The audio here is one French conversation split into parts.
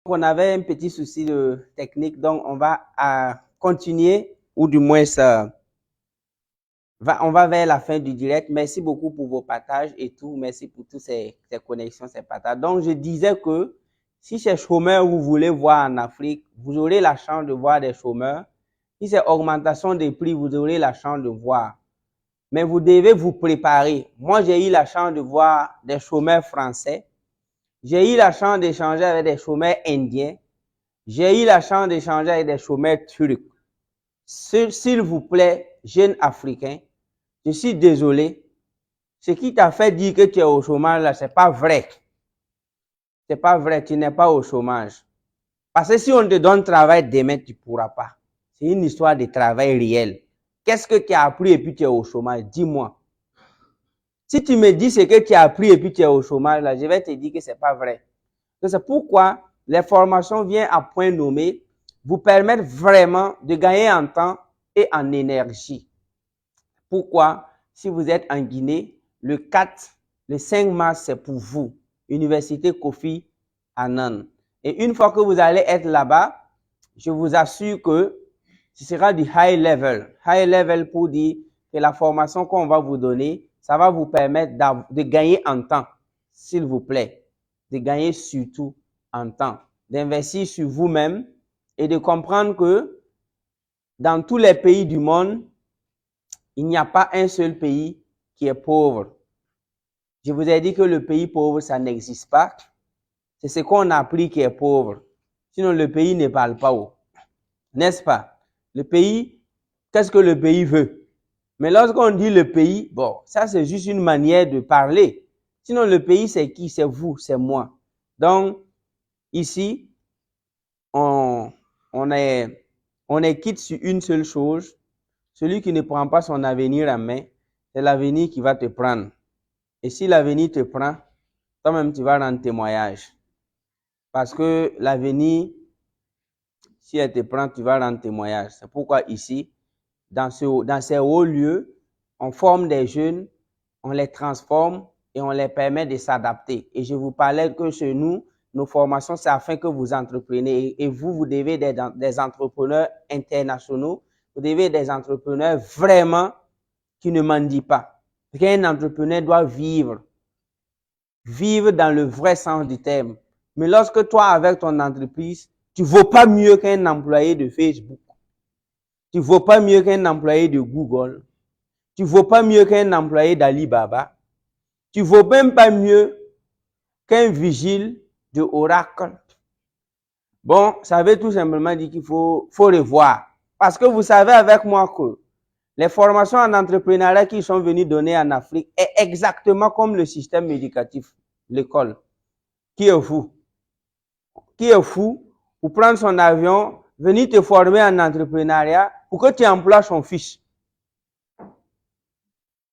On avait un petit souci de technique, donc on va continuer, ou du moins on va vers la fin du direct. Merci beaucoup pour vos partages et tout. Merci pour toutes ces connexions, ces partages. Donc, je disais que si ces chômeurs, vous voulez voir en Afrique, vous aurez la chance de voir des chômeurs. Si c'est augmentation des prix, vous aurez la chance de voir. Mais vous devez vous préparer. Moi, j'ai eu la chance de voir des chômeurs français. J'ai eu la chance d'échanger avec des chômeurs indiens. J'ai eu la chance d'échanger avec des chômeurs turcs. S'il vous plaît, jeunes Africains, je suis désolé. Ce qui t'a fait dire que tu es au chômage, là, c'est pas vrai. C'est pas vrai, tu n'es pas au chômage. Parce que si on te donne travail demain, tu pourras pas. C'est une histoire de travail réel. Qu'est-ce que tu as appris et puis tu es au chômage? Dis-moi. Si tu me dis ce que tu as appris et puis tu es au chômage, là, je vais te dire que c'est pas vrai. C'est pourquoi les formations viennent à point nommé vous permettre vraiment de gagner en temps et en énergie. Pourquoi? Si vous êtes en Guinée, le 4, le 5 mars, c'est pour vous. Université Kofi Annan. Et une fois que vous allez être là-bas, je vous assure que ce sera du high level. High level pour dire que la formation qu'on va vous donner, ça va vous permettre de gagner en temps, s'il vous plaît. De gagner surtout en temps. D'investir sur vous-même et de comprendre que dans tous les pays du monde, il n'y a pas un seul pays qui est pauvre. Je vous ai dit que le pays pauvre, ça n'existe pas. C'est ce qu'on a appris qui est pauvre. Sinon, le pays ne parle pas haut. N'est-ce pas? Le pays, qu'est-ce que le pays veut? Mais lorsqu'on dit le pays, bon, ça c'est juste une manière de parler. Sinon, le pays, c'est qui? C'est vous, c'est moi. Donc, ici, on est quitte sur une seule chose. Celui qui ne prend pas son avenir en main, c'est l'avenir qui va te prendre. Et si l'avenir te prend, toi-même, tu vas rendre témoignage. Parce que l'avenir, si elle te prend, tu vas rendre témoignage. C'est pourquoi ici, dans ces hauts lieux, on forme des jeunes, on les transforme et on les permet de s'adapter. Et je vous parlais que chez nous, nos formations, c'est afin que vous entrepreniez. Et vous devez être des entrepreneurs internationaux. Vous devez être des entrepreneurs vraiment qui ne mendient pas. Parce qu'un entrepreneur doit vivre. Vivre dans le vrai sens du terme. Mais lorsque toi, avec ton entreprise, tu ne vaux pas mieux qu'un employé de Facebook. Tu ne vaux pas mieux qu'un employé de Google. Tu ne vaux pas mieux qu'un employé d'Alibaba. Tu ne vaux même pas mieux qu'un vigile de Oracle. Bon, ça veut tout simplement dire qu'il faut revoir. Parce que vous savez avec moi que les formations en entrepreneuriat qui sont venues donner en Afrique est exactement comme le système éducatif, l'école. Qui est fou? Qui est fou pour prendre son avion, venir te former en entrepreneuriat pour que tu emploies son fils?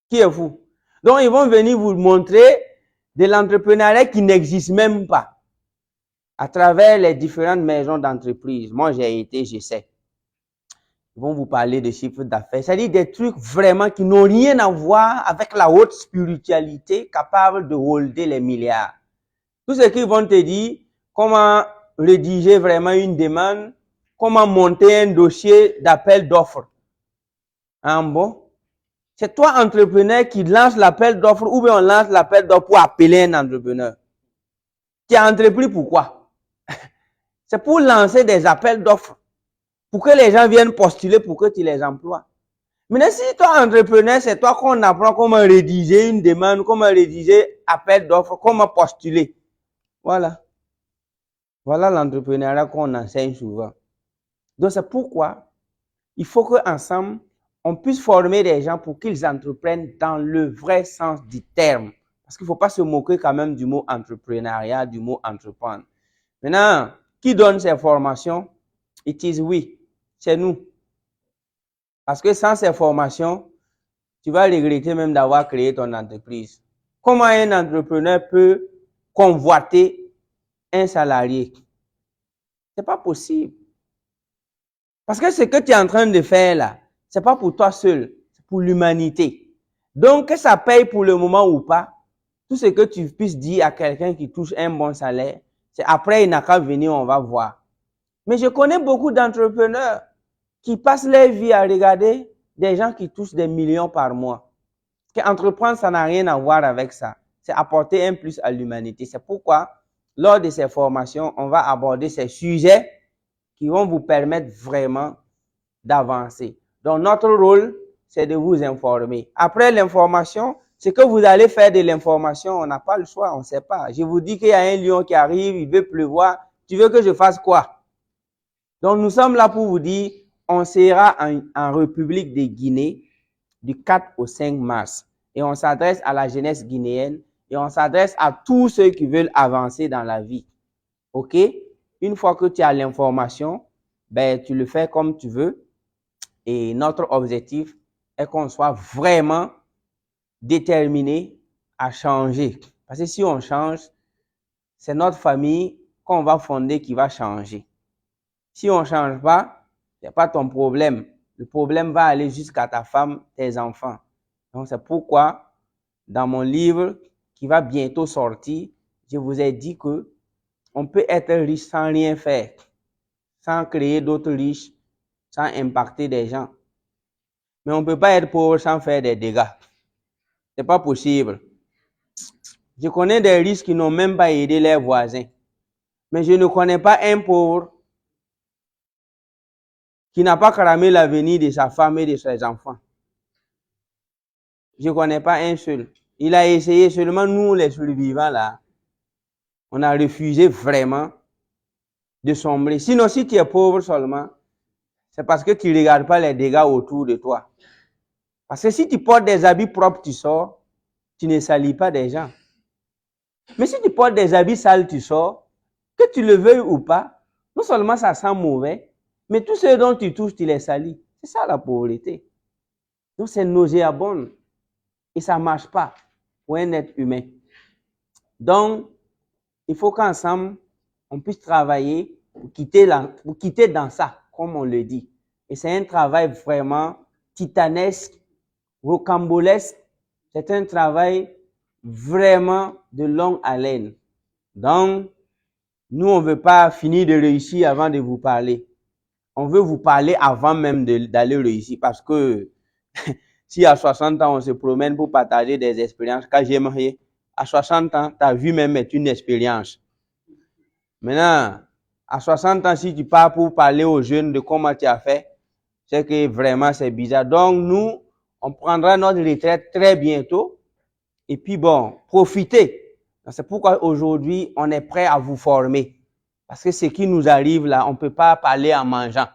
Qui est fou? Donc, ils vont venir vous montrer de l'entrepreneuriat qui n'existe même pas à travers les différentes maisons d'entreprise. Moi, j'ai été, je sais. Ils vont vous parler de chiffres d'affaires. C'est-à-dire des trucs vraiment qui n'ont rien à voir avec la haute spiritualité capable de holder les milliards. Tout ce qu'ils vont te dire, comment rédiger vraiment une demande, comment monter un dossier d'appel d'offres. Hein, bon? C'est toi, entrepreneur, qui lance l'appel d'offres ou bien on lance l'appel d'offres pour appeler un entrepreneur. Tu as entrepris pourquoi? C'est pour lancer des appels d'offres. Pour que les gens viennent postuler pour que tu les emploies. Mais si toi, entrepreneur, c'est toi qu'on apprend comment rédiger une demande, comment rédiger appel d'offres, comment postuler. Voilà. Voilà l'entrepreneuriat qu'on enseigne souvent. Donc, c'est pourquoi il faut qu'ensemble, on puisse former des gens pour qu'ils entreprennent dans le vrai sens du terme. Parce qu'il ne faut pas se moquer quand même du mot entrepreneuriat, du mot entreprendre. Maintenant, qui donne ces formations? It is we. C'est nous. Parce que sans ces formations, tu vas regretter même d'avoir créé ton entreprise. Comment un entrepreneur peut convoiter un salarié? C'est pas possible. Parce que ce que tu es en train de faire là, c'est pas pour toi seul, c'est pour l'humanité. Donc, que ça paye pour le moment ou pas, tout ce que tu puisses dire à quelqu'un qui touche un bon salaire, C'est après, il n'a qu'à venir, on va voir. Mais je connais beaucoup d'entrepreneurs qui passent leur vie à regarder des gens qui touchent des millions par mois. Qu'entreprendre, ça n'a rien à voir avec ça. C'est apporter un plus à l'humanité. C'est pourquoi, lors de ces formations, on va aborder ces sujets qui vont vous permettre vraiment d'avancer. Donc, notre rôle, c'est de vous informer. Après l'information, ce que vous allez faire de l'information, on n'a pas le choix, on ne sait pas. Je vous dis qu'il y a un lion qui arrive, il veut pleuvoir. Tu veux que je fasse quoi? Donc, nous sommes là pour vous dire, on sera en République de Guinée du 4 au 5 mars. Et on s'adresse à la jeunesse guinéenne et on s'adresse à tous ceux qui veulent avancer dans la vie. OK? Une fois que tu as l'information, ben, tu le fais comme tu veux. Et notre objectif est qu'on soit vraiment déterminé à changer. Parce que si on change, c'est notre famille qu'on va fonder qui va changer. Si on ne change pas, ce n'est pas ton problème. Le problème va aller jusqu'à ta femme, tes enfants. Donc, c'est pourquoi, dans mon livre qui va bientôt sortir, je vous ai dit que on peut être riche sans rien faire, sans créer d'autres riches, sans impacter des gens. Mais on ne peut pas être pauvre sans faire des dégâts. C'est pas possible. Je connais des riches qui n'ont même pas aidé leurs voisins. Mais je ne connais pas un pauvre qui n'a pas cramé l'avenir de sa femme et de ses enfants. Je ne connais pas un seul. Il a essayé seulement nous, les survivants, là. On a refusé vraiment de sombrer. Sinon, si tu es pauvre seulement, c'est parce que tu ne regardes pas les dégâts autour de toi. Parce que si tu portes des habits propres, tu sors, tu ne salis pas des gens. Mais si tu portes des habits sales, tu sors, que tu le veuilles ou pas, non seulement ça sent mauvais, mais tous ceux dont tu touches, tu les salis. C'est ça la pauvreté. Donc c'est nauséabond. Et ça ne marche pas pour un être humain. Donc, il faut qu'ensemble, on puisse travailler pour quitter dans ça, comme on le dit. Et c'est un travail vraiment titanesque, rocambolesque. C'est un travail vraiment de longue haleine. Donc, nous, on ne veut pas finir de réussir avant de vous parler. On veut vous parler avant même d'aller réussir parce que si à 60 ans, on se promène pour partager des expériences, quand j'aimerais, à 60 ans, ta vie même est une expérience. Maintenant, à 60 ans, si tu pars pour parler aux jeunes de comment tu as fait, c'est que vraiment c'est bizarre. Donc, nous, on prendra notre retraite très bientôt. Et puis bon, profitez. C'est pourquoi aujourd'hui, on est prêt à vous former. Parce que ce qui nous arrive là, on ne peut pas parler en mangeant.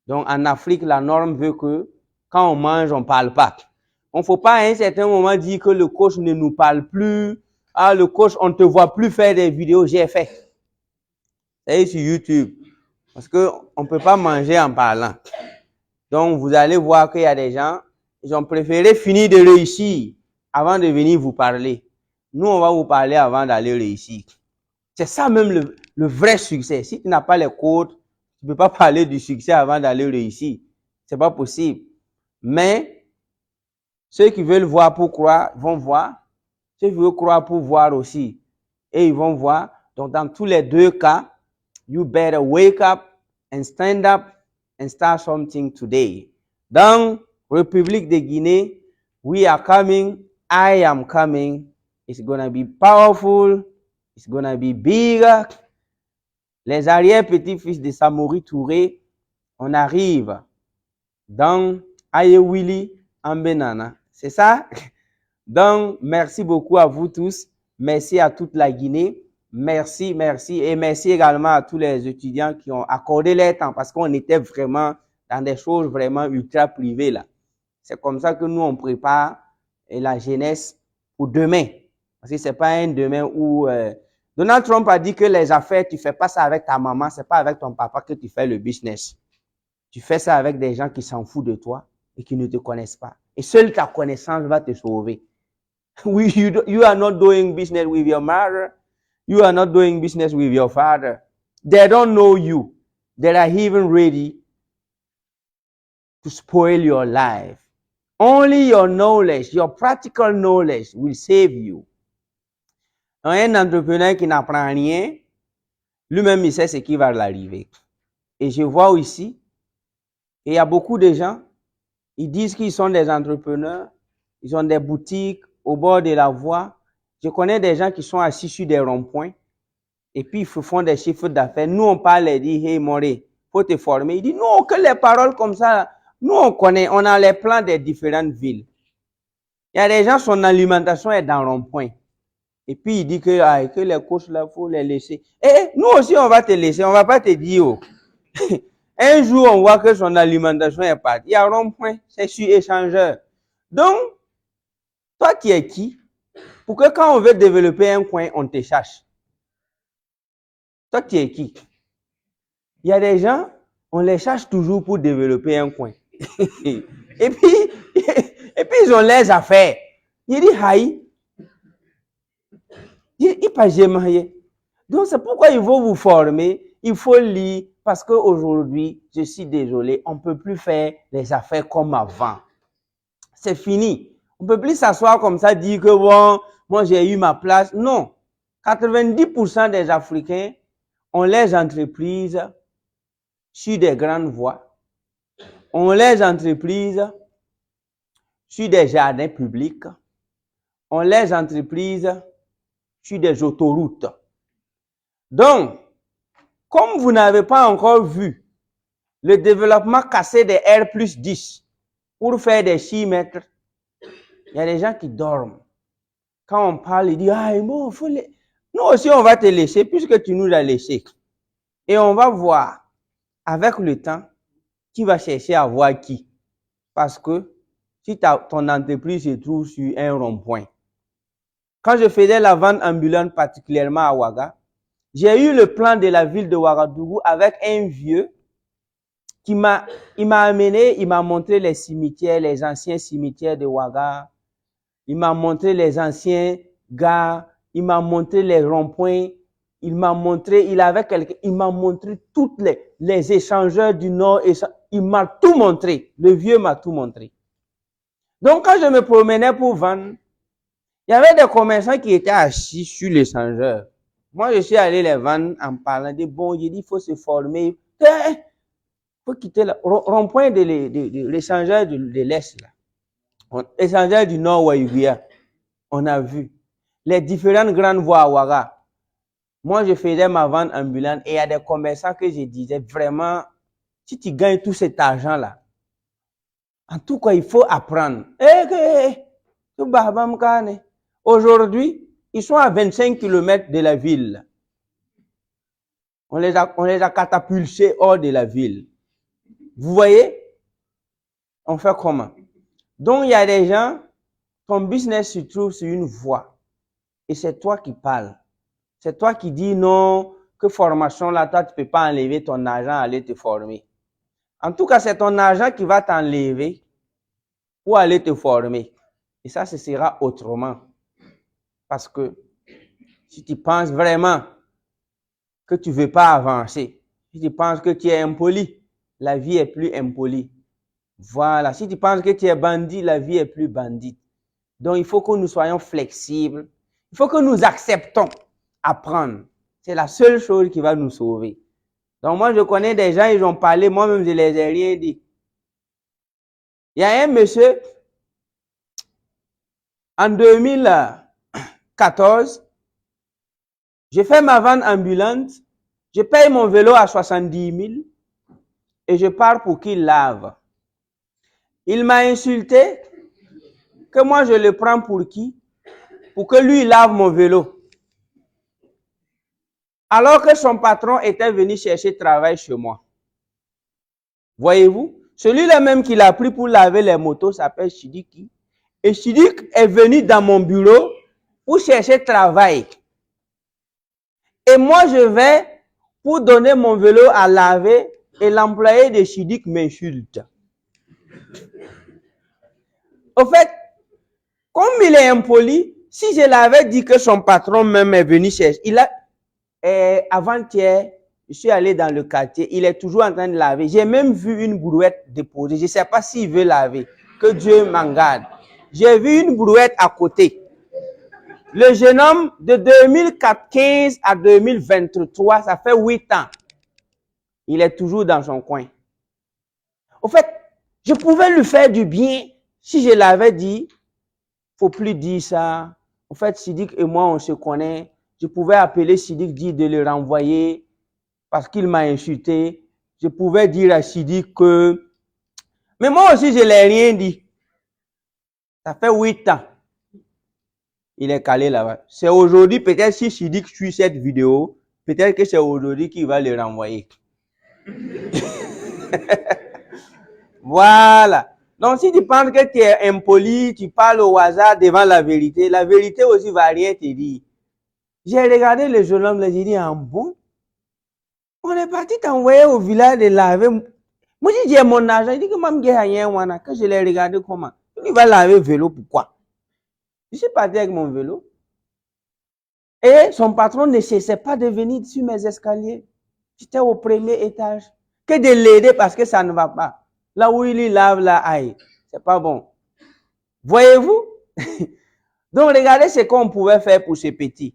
Donc, en Afrique, la norme veut que quand on mange, on ne parle pas. On ne faut pas à un certain moment dire que le coach ne nous parle plus. Ah, le coach, on ne te voit plus faire des vidéos. J'ai fait. C'est sur YouTube. Parce qu'on ne peut pas manger en parlant. Donc, vous allez voir qu'il y a des gens, ils ont préféré finir de réussir avant de venir vous parler. Nous, on va vous parler avant d'aller réussir. C'est ça même le vrai succès. Si tu n'as pas les codes, tu ne peux pas parler du succès avant d'aller réussir. C'est pas possible. Mais, ceux qui veulent voir pour croire vont voir. Ceux qui veulent croire pour voir aussi. Et ils vont voir. Donc, dans tous les deux cas, you better wake up and stand up and start something today. Donc, République de Guinée, we are coming. I am coming. It's gonna be powerful. It's gonna be big. Les arrière-petits-fils de Samori Touré, on arrive dans Ayewili en Benana. C'est ça? Donc, merci beaucoup à vous tous. Merci à toute la Guinée. Merci, merci. Et merci également à tous les étudiants qui ont accordé leur temps parce qu'on était vraiment dans des choses vraiment ultra privées là. C'est comme ça que nous, on prépare la jeunesse pour demain. Parce que c'est pas un demain où... Donald Trump a dit que les affaires, tu fais pas ça avec ta maman, c'est pas avec ton papa que tu fais le business. Tu fais ça avec des gens qui s'en foutent de toi et qui ne te connaissent pas. Et seule ta connaissance va te sauver. You are not doing business with your mother. You are not doing business with your father. They don't know you. They are even ready to spoil your life. Only your knowledge, your practical knowledge will save you. Un entrepreneur qui n'apprend rien, lui-même, il sait ce qui va l'arriver. Et je vois ici, il y a beaucoup de gens, ils disent qu'ils sont des entrepreneurs, ils ont des boutiques au bord de la voie. Je connais des gens qui sont assis sur des ronds-points et puis ils font des chiffres d'affaires. Nous, on parle et dit, hey, Moré, faut te former. Il dit, non, que les paroles comme ça, nous, on connaît, on a les plans des différentes villes. Il y a des gens, son alimentation est dans rond-point. Et puis, il dit que les coachs, là, faut les laisser. Et nous aussi, on va te laisser, on va pas te dire, oh. Un jour, on voit que son alimentation est partie. Il y a rond-point, c'est sur échangeur. Donc, toi, tu es qui? Pour que quand on veut développer un coin, on te cherche. Toi, tu es qui? Il y a des gens, on les cherche toujours pour développer un coin. et puis, ils ont les affaires. Il dit, haï. Il pas jamais. Donc, c'est pourquoi il faut vous former. Il faut lire. Parce qu'aujourd'hui, je suis désolé, on ne peut plus faire les affaires comme avant. C'est fini. On ne peut plus s'asseoir comme ça, dire que bon, moi j'ai eu ma place. Non. 90% des Africains ont les entreprises sur des grandes voies. On les entreprises sur des jardins publics. On les entreprises sur des autoroutes. Donc, comme vous n'avez pas encore vu le développement cassé des R+10 pour faire des 6 mètres, il y a des gens qui dorment. Quand on parle, ils disent, ah, bon, faut les... Nous aussi, on va te laisser puisque tu nous as laissé. Et on va voir, avec le temps, qui va chercher à voir qui. Parce que si ton entreprise se trouve sur un rond-point. Quand je faisais la vente ambulante, particulièrement à Ouaga, j'ai eu le plan de la ville de Ouagadougou avec un vieux il m'a amené, il m'a montré les cimetières, les anciens cimetières de Ouaga. Il m'a montré les anciens gares. Il m'a montré les ronds-points. Il m'a montré, il m'a montré toutes les échangeurs du Nord. Il m'a tout montré. Le vieux m'a tout montré. Donc, quand je me promenais pour vendre, il y avait des commerçants qui étaient assis sur l'échangeur. Moi, je suis allé les vendre en parlant de bon, j'ai dit, il faut se former. Il faut quitter le rond-point de l'échangeur de l'Est, là. L'échangeur du Nord, Ouaïvia. On a vu les différentes grandes voies à Ouaga. Moi, je faisais ma vente ambulante et il y a des commerçants que je disais vraiment, si tu gagnes tout cet argent-là, en tout cas, il faut apprendre. Aujourd'hui, ils sont à 25 km de la ville. On les a catapultés hors de la ville. Vous voyez? On fait comment? Donc, il y a des gens, ton business se trouve sur une voie. Et c'est toi qui parles. C'est toi qui dis non, que formation là, toi, tu peux pas enlever ton argent, aller te former. En tout cas, c'est ton argent qui va t'enlever pour aller te former. Et ça, ce sera autrement. Parce que si tu penses vraiment que tu veux pas avancer, si tu penses que tu es impoli, la vie est plus impolie. Voilà. Si tu penses que tu es bandit, la vie est plus bandite. Donc, il faut que nous soyons flexibles. Il faut que nous acceptons apprendre. C'est la seule chose qui va nous sauver. Donc, moi, je connais des gens, ils ont parlé, moi-même, je les ai rien dit. Il y a un monsieur, en 2014, je fais ma vente ambulante, je paye mon vélo à 70 000 et je pars pour qu'il lave. Il m'a insulté que moi, je le prends pour qui? Pour que lui lave mon vélo. Alors que son patron était venu chercher travail chez moi. Voyez-vous? Celui-là même qui l'a pris pour laver les motos s'appelle Chidiki. Et Chidik est venu dans mon bureau pour chercher travail. Et moi, je vais pour donner mon vélo à laver et l'employé de Chidik m'insulte. Au fait, comme il est impoli, si je l'avais dit que son patron même est venu chercher, avant-hier, je suis allé dans le quartier, il est toujours en train de laver. J'ai même vu une brouette déposée. Je ne sais pas s'il veut laver. Que Dieu m'en garde. J'ai vu une brouette à côté. Le jeune homme de 2015 à 2023, ça fait 8 ans. Il est toujours dans son coin. Au fait, je pouvais lui faire du bien si je l'avais dit. Faut plus dire ça. En fait, Sidik et moi, on se connaît. Je pouvais appeler Sidik, dire de le renvoyer parce qu'il m'a insulté. Je pouvais dire à Sidik que... Mais moi aussi, je l'ai rien dit. Ça fait 8 ans. Il est calé là-bas. C'est aujourd'hui, peut-être si Sidik suit cette vidéo, peut-être que c'est aujourd'hui qu'il va le renvoyer. Voilà. Donc, si tu penses que tu es impoli, tu parles au hasard devant la vérité aussi va rien te dire. J'ai regardé le jeune homme, j'ai dit, ah bon? On est parti t'envoyer au village de laver. Moi, j'ai mon argent. Il dit que même que je l'ai regardé comment. Il va laver le vélo, pourquoi? Je suis parti avec mon vélo. Et son patron ne cessait pas de venir sur mes escaliers. J'étais au premier étage. Que de l'aider parce que ça ne va pas. Là où il lave la aïe. C'est pas bon. Voyez-vous? Donc, regardez ce qu'on pouvait faire pour ce petit.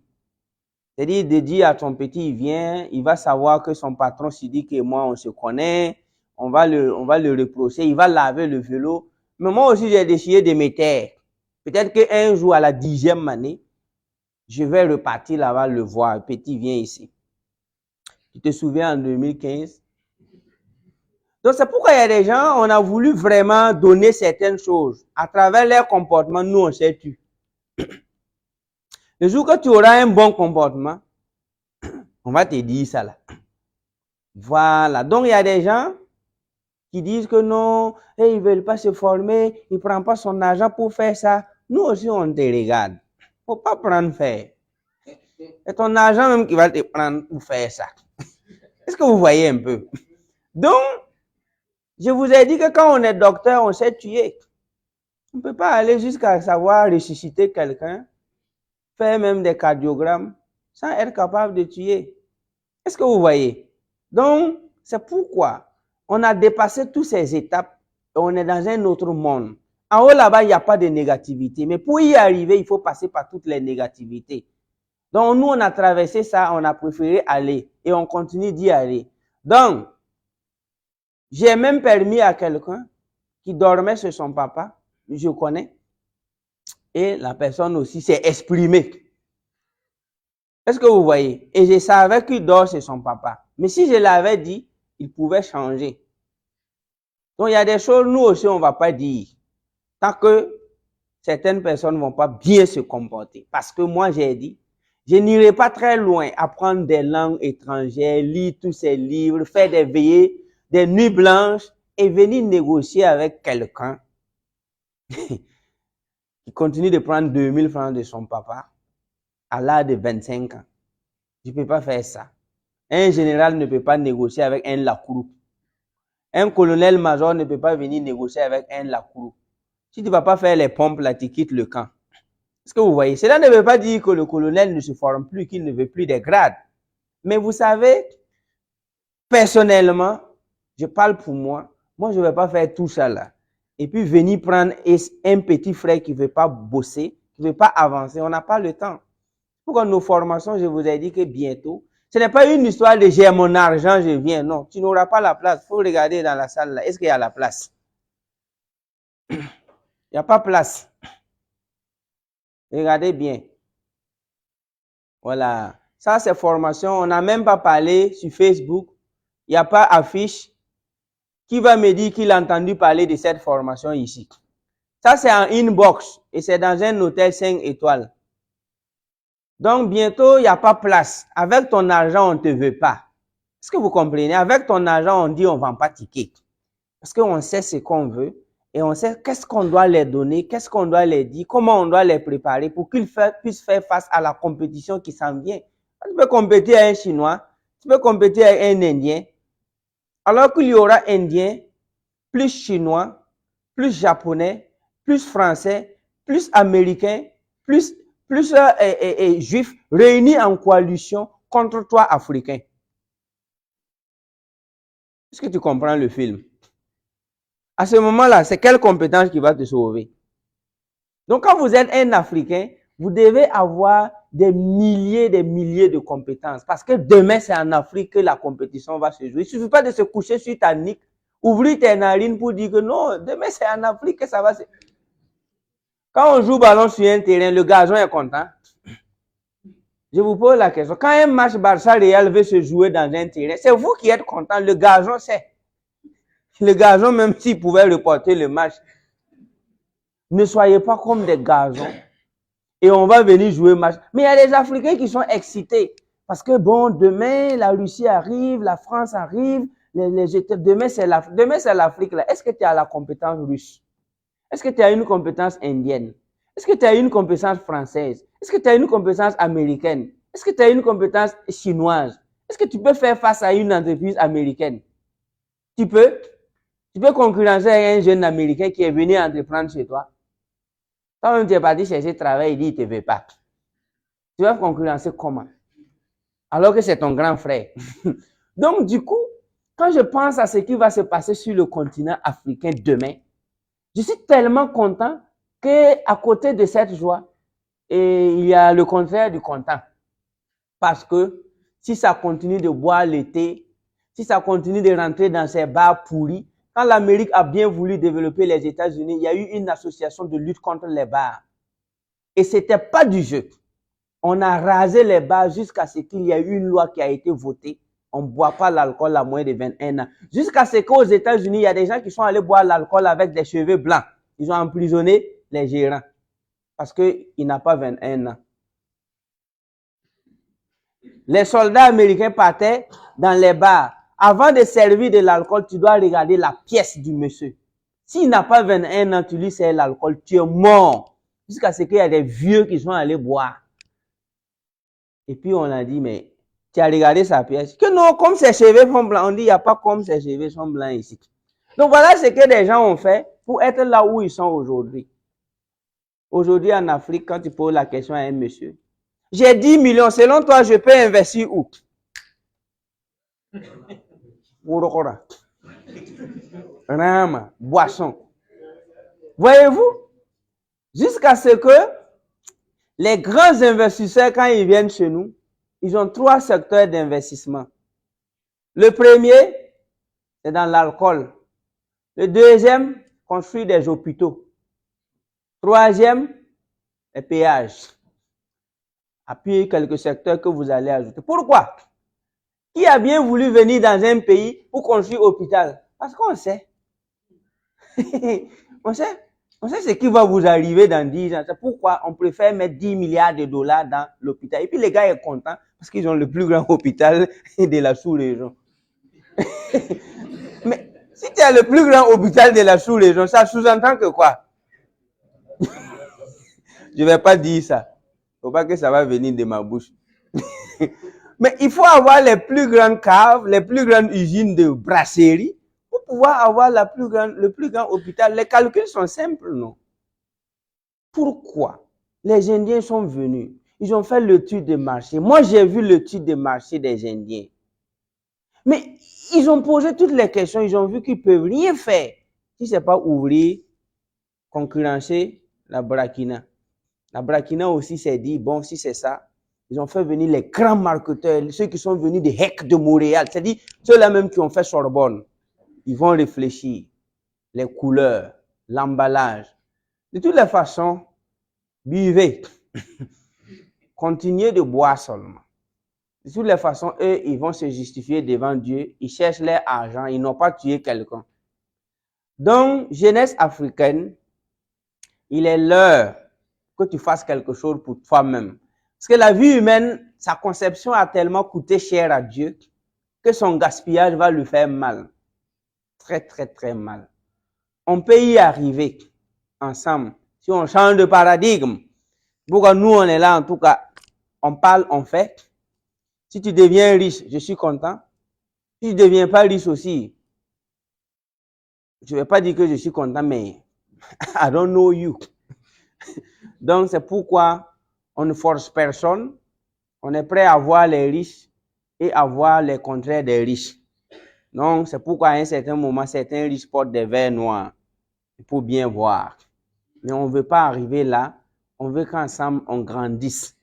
C'est-à-dire de dire à ton petit, il vient, il va savoir que son patron s'il dit que moi, on se connaît, on va le reprocher, il va laver le vélo. Mais moi aussi, j'ai décidé de me taire. Peut-être qu'un jour, à la 10e année, je vais repartir là-bas le voir. Petit, viens ici. Tu te souviens en 2015? Donc, c'est pourquoi il y a des gens, on a voulu vraiment donner certaines choses. À travers leur comportement, nous, on s'est tu. Le jour que tu auras un bon comportement, on va te dire ça là. Voilà. Donc, il y a des gens qui disent que non, ils ne veulent pas se former, ils ne prennent pas son argent pour faire ça. Nous aussi, on te regarde. Il ne faut pas prendre faire. C'est ton argent même qui va te prendre pour faire ça. Est-ce que vous voyez un peu? Donc, je vous ai dit que quand on est docteur, on sait tuer. On ne peut pas aller jusqu'à savoir ressusciter quelqu'un, faire même des cardiogrammes, sans être capable de tuer. Est-ce que vous voyez? Donc, c'est pourquoi on a dépassé toutes ces étapes et on est dans un autre monde. En haut, là-bas, il n'y a pas de négativité. Mais pour y arriver, il faut passer par toutes les négativités. Donc, nous, on a traversé ça, on a préféré aller et on continue d'y aller. Donc, j'ai même permis à quelqu'un qui dormait chez son papa, je connais, et la personne aussi s'est exprimée. Est-ce que vous voyez? Et je savais qu'il dort chez son papa. Mais si je l'avais dit, il pouvait changer. Donc, il y a des choses, nous aussi, on ne va pas dire. Tant que certaines personnes ne vont pas bien se comporter. Parce que moi, j'ai dit, je n'irai pas très loin apprendre des langues étrangères, lire tous ces livres, faire des veillées, des nuits blanches et venir négocier avec quelqu'un qui continue de prendre 2000 francs de son papa à l'âge de 25 ans. Je ne peux pas faire ça. Un général ne peut pas négocier avec un lakourou. Un colonel-major ne peut pas venir négocier avec un lakourou. Si tu ne vas pas faire les pompes, là, tu quittes le camp. Est-ce que vous voyez? Cela ne veut pas dire que le colonel ne se forme plus, qu'il ne veut plus des grades. Mais vous savez, personnellement, je parle pour moi, moi je ne vais pas faire tout ça là. Et puis venir prendre un petit frère qui ne veut pas bosser, qui ne veut pas avancer. On n'a pas le temps. Pourquoi nos formations, je vous ai dit que bientôt, ce n'est pas une histoire de j'ai mon argent, je viens. Non, tu n'auras pas la place. Il faut regarder dans la salle là. Est-ce qu'il y a la place? Il n'y a pas place. Regardez bien. Voilà. Ça, c'est formation. On n'a même pas parlé sur Facebook. Il n'y a pas affiche. Qui va me dire qu'il a entendu parler de cette formation ici? Ça, c'est en inbox. Et c'est dans un hôtel 5 étoiles. Donc, bientôt, il n'y a pas place. Avec ton argent, on ne te veut pas. Est-ce que vous comprenez? Avec ton argent, on dit on ne vend pas ticket. Parce qu'on sait ce qu'on veut. Et on sait qu'est-ce qu'on doit les donner, qu'est-ce qu'on doit les dire, comment on doit les préparer pour qu'ils puissent faire face à la compétition qui s'en vient. Tu peux compétir avec un Chinois, tu peux compétir avec un Indien, alors qu'il y aura Indien, plus Chinois, plus Japonais, plus Français, plus Américains, plus Juifs réunis en coalition contre toi, Africain. Est-ce que tu comprends le film? À ce moment-là, c'est quelle compétence qui va te sauver? Donc, quand vous êtes un Africain, Vous devez avoir des milliers de compétences. Parce que demain, c'est en Afrique que la compétition va se jouer. Il ne suffit pas de se coucher sur ta nique, ouvrir tes narines pour dire que non, demain, c'est en Afrique que ça va se... Quand on joue ballon sur un terrain, le gazon est content. Je vous pose la question. Quand un match Barça-Real veut se jouer dans un terrain, c'est vous qui êtes content. Le gazon, c'est... Le gazon, même s'il pouvait reporter le match, ne soyez pas comme des gazons. Et on va venir jouer match. Mais il y a des Africains qui sont excités. Parce que bon, demain, la Russie arrive, la France arrive, demain, c'est l'Afrique là. Est-ce que tu as la compétence russe? Est-ce que tu as une compétence indienne? Est-ce que tu as une compétence française? Est-ce que tu as une compétence américaine? Est-ce que tu as une compétence chinoise? Est-ce que tu peux faire face à une entreprise américaine? Tu peux concurrencer avec un jeune Américain qui est venu entreprendre chez toi. Quand tu es parti chercher travail, il dit il ne te veut pas. Tu vas concurrencer comment? Alors que c'est ton grand frère. Donc, du coup, quand je pense à ce qui va se passer sur le continent africain demain, je suis tellement content qu'à côté de cette joie, il y a le contraire du content. Parce que si ça continue de boire l'été, si ça continue de rentrer dans ces bars pourris, quand l'Amérique a bien voulu développer les États-Unis, il y a eu une association de lutte contre les bars. Et c'était pas du jeu. On a rasé les bars jusqu'à ce qu'il y ait une loi qui a été votée. On ne boit pas l'alcool à moins de 21 ans. Jusqu'à ce qu'aux États-Unis, il y a des gens qui sont allés boire l'alcool avec des cheveux blancs. Ils ont emprisonné les gérants parce qu'il n'a pas 21 ans. Les soldats américains partaient dans les bars. Avant de servir de l'alcool, tu dois regarder la pièce du monsieur. S'il n'a pas 21 ans, tu lui sers l'alcool, tu es mort. Jusqu'à ce qu'il y ait des vieux qui sont allés boire. Et puis on a dit, mais tu as regardé sa pièce. Que non, comme ses cheveux sont blancs. On dit, il n'y a pas comme ses cheveux sont blancs ici. Donc voilà ce que les gens ont fait pour être là où ils sont aujourd'hui. Aujourd'hui en Afrique, quand tu poses la question à un monsieur, j'ai 10 millions, selon toi, je peux investir où? Rama, boisson. Voyez-vous? Jusqu'à ce que les grands investisseurs, quand ils viennent chez nous, ils ont 3 secteurs d'investissement. Le premier, c'est dans l'alcool. Le deuxième, construire des hôpitaux. Troisième, les péages. Appuyez quelques secteurs que vous allez ajouter. Pourquoi? Qui a bien voulu venir dans un pays pour construire hôpital? Parce qu'on sait. on sait ce qui va vous arriver dans 10 ans. C'est pourquoi on préfère mettre 10 milliards de dollars dans l'hôpital. Et puis les gars sont contents parce qu'ils ont le plus grand hôpital de la sous-région. Mais si tu as le plus grand hôpital de la sous-région, ça sous-entend que quoi? Je ne vais pas dire ça. Il ne faut pas que ça va venir de ma bouche. Mais il faut avoir les plus grandes caves, les plus grandes usines de brasserie pour pouvoir avoir le plus grand hôpital. Les calculs sont simples, non? Pourquoi? Les Indiens sont venus. Ils ont fait l'étude de marché. Moi, j'ai vu l'étude de marché des Indiens. Mais ils ont posé toutes les questions. Ils ont vu qu'ils ne peuvent rien faire si ce n'est pas ouvrir, concurrencer la Burkina. La Burkina aussi s'est dit, bon, si c'est ça, ils ont fait venir les grands marketeurs, ceux qui sont venus de HEC de Montréal, c'est-à-dire ceux-là même qui ont fait Sorbonne. Ils vont réfléchir, les couleurs, l'emballage. De toutes les façons, buvez. Continuez de boire seulement. De toutes les façons, eux, ils vont se justifier devant Dieu. Ils cherchent leur argent, ils n'ont pas tué quelqu'un. Donc, jeunesse africaine, il est l'heure que tu fasses quelque chose pour toi-même. Parce que la vie humaine, sa conception a tellement coûté cher à Dieu que son gaspillage va lui faire mal. Très, très, très mal. On peut y arriver ensemble si on change de paradigme. Pourquoi nous, on est là, en tout cas, on parle, on fait. Si tu deviens riche, je suis content. Si tu ne deviens pas riche aussi, je ne vais pas dire que je suis content, mais I don't know you. Donc, c'est pourquoi on ne force personne. On est prêt à voir les riches et à voir les contraires des riches. Donc, c'est pourquoi à un certain moment, certains riches portent des verres noirs pour bien voir. Mais on ne veut pas arriver là. on veut qu'ensemble, on grandisse.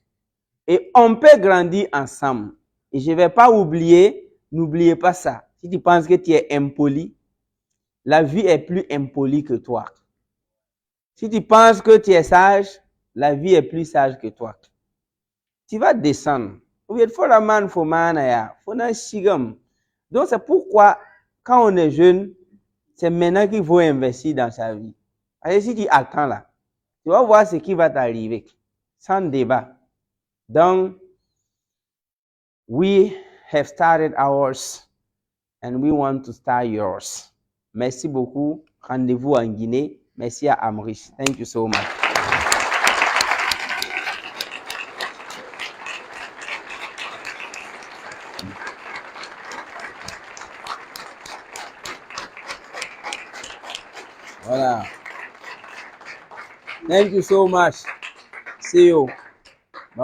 Et on peut grandir ensemble. Et je ne vais pas oublier, n'oubliez pas ça. Si tu penses que tu es impoli, la vie est plus impolie que toi. Si tu penses que tu es sage, la vie est plus sage que toi. Tu vas descendre. Donc c'est pourquoi, quand on est jeune, c'est maintenant qu'il faut investir dans sa vie. Allez, si tu attends là, tu vas voir ce qui va t'arriver. Sans débat. Donc, we have started ours and we want to start yours. Merci beaucoup. Rendez-vous en Guinée. Merci à Amrich. Thank you so much. Voilà. Thank you so much. See you.